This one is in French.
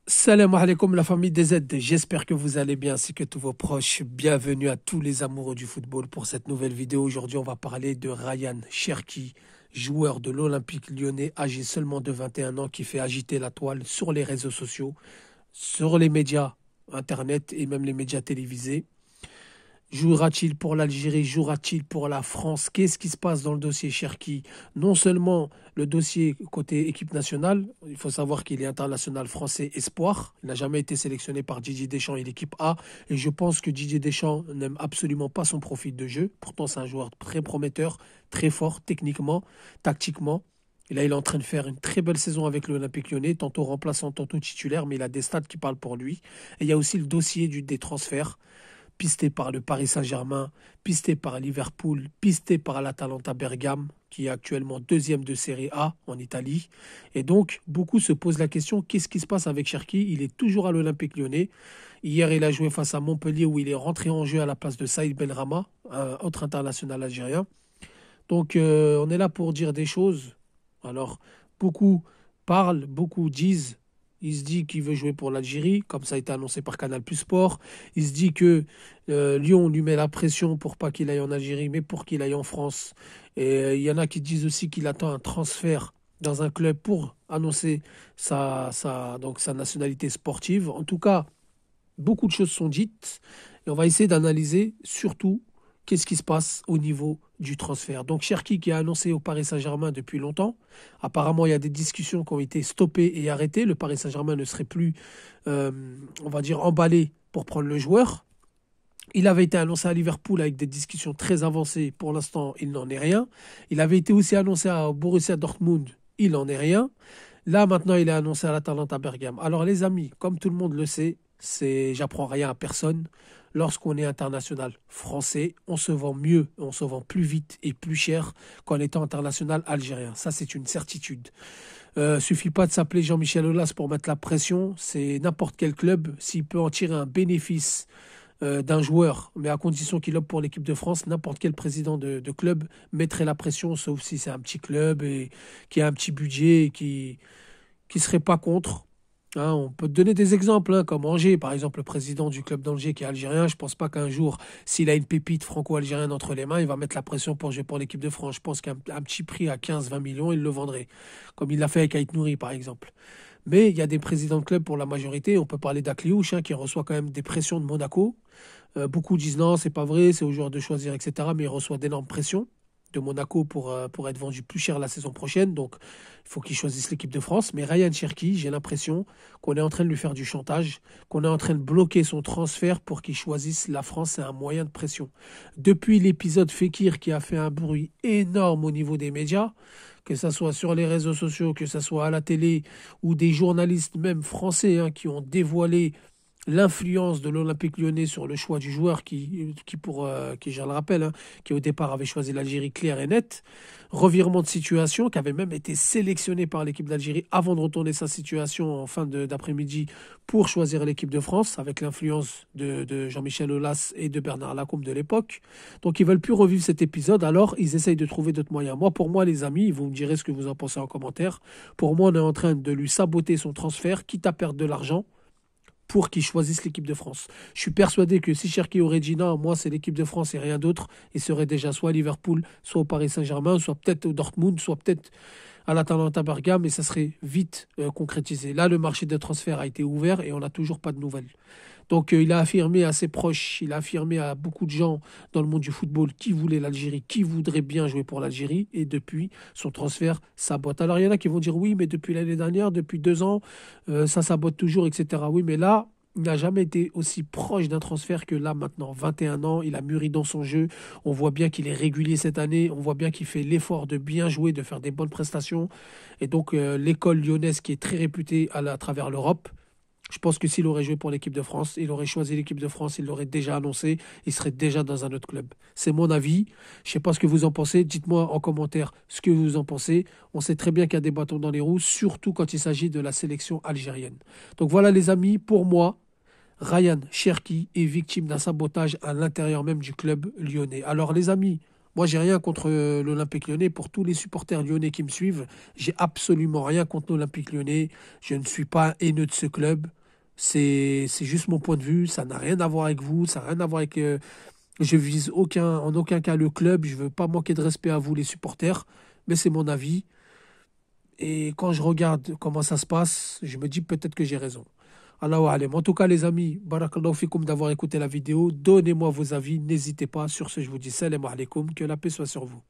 Salam alaikum la famille des Z, j'espère que vous allez bien ainsi que tous vos proches. Bienvenue à tous les amoureux du football pour cette nouvelle vidéo. Aujourd'hui on va parler de Ryan Cherki, joueur de l'Olympique lyonnais âgé seulement de 21 ans qui fait agiter la toile sur les réseaux sociaux, sur les médias internet et même les médias télévisés. Jouera-t-il pour l'Algérie? Jouera-t-il pour la France? Qu'est-ce qui se passe dans le dossier Cherki? Non seulement le dossier côté équipe nationale, il faut savoir qu'il est international français espoir. Il n'a jamais été sélectionné par Didier Deschamps et l'équipe A. Et je pense que Didier Deschamps n'aime absolument pas son profil de jeu. Pourtant, c'est un joueur très prometteur, très fort techniquement, tactiquement. Et là, il est en train de faire une très belle saison avec l'Olympique lyonnais, tantôt remplaçant, tantôt titulaire, mais il a des stats qui parlent pour lui. Et il y a aussi le dossier des transferts pisté par le Paris Saint-Germain, pisté par Liverpool, pisté par l'Atalanta Bergame, qui est actuellement deuxième de Série A en Italie. Et donc, beaucoup se posent la question, qu'est-ce qui se passe avec Cherki? Il est toujours à l'Olympique lyonnais. Hier, il a joué face à Montpellier où il est rentré en jeu à la place de Saïd Benrahma, un autre international algérien. Donc, on est là pour dire des choses. Alors, beaucoup parlent, beaucoup disent. Il se dit qu'il veut jouer pour l'Algérie, comme ça a été annoncé par Canal Plus Sport. Il se dit que Lyon lui met la pression pour pas qu'il aille en Algérie, mais pour qu'il aille en France. Et il y en a qui disent aussi qu'il attend un transfert dans un club pour annoncer donc sa nationalité sportive. En tout cas, beaucoup de choses sont dites et on va essayer d'analyser surtout qu'est-ce qui se passe au niveau du transfert. Donc Cherki qui a annoncé au Paris Saint-Germain depuis longtemps. Apparemment, il y a des discussions qui ont été stoppées et arrêtées. Le Paris Saint-Germain ne serait plus, on va dire, emballé pour prendre le joueur. Il avait été annoncé à Liverpool avec des discussions très avancées. Pour l'instant, il n'en est rien. Il avait été aussi annoncé à Borussia Dortmund. Il n'en est rien. Là, maintenant, il est annoncé à l'Atalanta Bergame. Alors, les amis, comme tout le monde le sait, j'apprends rien à personne. Lorsqu'on est international français, on se vend mieux, on se vend plus vite et plus cher qu'en étant international algérien. Ça, c'est une certitude. Suffit pas de s'appeler Jean-Michel Aulas pour mettre la pression. C'est n'importe quel club, s'il peut en tirer un bénéfice d'un joueur, mais à condition qu'il opte pour l'équipe de France, n'importe quel président de club mettrait la pression, sauf si c'est un petit club et qui a un petit budget et qui serait pas contre. Hein, on peut te donner des exemples, hein, comme Angers, par exemple, le président du club d'Angers qui est algérien. Je pense pas qu'un jour, s'il a une pépite franco-algérienne entre les mains, il va mettre la pression pour jouer pour l'équipe de France. Je pense qu'un un petit prix à 15-20 millions, il le vendrait, comme il l'a fait avec Ait Nouri, par exemple. Mais il y a des présidents de club pour la majorité. On peut parler d'Akliouche, hein, qui reçoit quand même des pressions de Monaco. Beaucoup disent non, c'est pas vrai, c'est aux joueurs de choisir, etc. Mais il reçoit d'énormes pressions de Monaco pour être vendu plus cher la saison prochaine. Donc, il faut qu'il choisisse l'équipe de France. Mais Ryan Cherki, j'ai l'impression qu'on est en train de lui faire du chantage, qu'on est en train de bloquer son transfert pour qu'il choisisse la France. C'est un moyen de pression. Depuis l'épisode Fekir qui a fait un bruit énorme au niveau des médias, que ce soit sur les réseaux sociaux, que ce soit à la télé, ou des journalistes même français, hein, qui ont dévoilé l'influence de l'Olympique lyonnais sur le choix du joueur qui je le rappelle, hein, qui au départ avait choisi l'Algérie claire et nette. Revirement de situation, qui avait même été sélectionné par l'équipe d'Algérie avant de retourner sa situation en fin d'après-midi pour choisir l'équipe de France, avec l'influence de Jean-Michel Aulas et de Bernard Lacombe de l'époque. Donc ils veulent plus revivre cet épisode, alors ils essayent de trouver d'autres moyens. Moi, pour moi, les amis, vous me direz ce que vous en pensez en commentaire. Pour moi, on est en train de lui saboter son transfert, quitte à perdre de l'argent pour qu'ils choisissent l'équipe de France. Je suis persuadé que si Cherki aurait dit non, moi c'est l'équipe de France et rien d'autre, il serait déjà soit à Liverpool, soit au Paris Saint-Germain, soit peut-être au Dortmund, soit peut-être à l'Atalanta Bergame, et ça serait vite concrétisé. Là, le marché des transferts a été ouvert et on n'a toujours pas de nouvelles. Donc il a affirmé à ses proches, il a affirmé à beaucoup de gens dans le monde du football qui voulaient l'Algérie, qui voudraient bien jouer pour l'Algérie, et depuis, son transfert sabote. Alors il y en a qui vont dire oui, mais depuis l'année dernière, depuis 2 ans, ça sabote toujours, etc. Oui, mais là, il n'a jamais été aussi proche d'un transfert que là maintenant. 21 ans, il a mûri dans son jeu. On voit bien qu'il est régulier cette année. On voit bien qu'il fait l'effort de bien jouer, de faire des bonnes prestations. Et donc l'école lyonnaise qui est très réputée à travers l'Europe, je pense que s'il aurait joué pour l'équipe de France, il aurait choisi l'équipe de France, il l'aurait déjà annoncé, il serait déjà dans un autre club. C'est mon avis. Je ne sais pas ce que vous en pensez. Dites-moi en commentaire ce que vous en pensez. On sait très bien qu'il y a des bâtons dans les roues, surtout quand il s'agit de la sélection algérienne. Donc voilà les amis, pour moi, Ryan Cherki est victime d'un sabotage à l'intérieur même du club lyonnais. Alors les amis, Moi, j'ai rien contre l'Olympique Lyonnais. Pour tous les supporters lyonnais qui me suivent, j'ai absolument rien contre l'Olympique Lyonnais. Je ne suis pas haineux de ce club. C'est juste mon point de vue. Ça n'a rien à voir avec vous. Ça n'a rien à voir avec. Je vise en aucun cas le club. Je veux pas manquer de respect à vous, les supporters. Mais c'est mon avis. Et quand je regarde comment ça se passe, je me dis peut-être que j'ai raison. Allahu alam. En tout cas, les amis, barakallahu fikoum d'avoir écouté la vidéo. Donnez-moi vos avis. N'hésitez pas. Sur ce, je vous dis salam alaikum. Que la paix soit sur vous.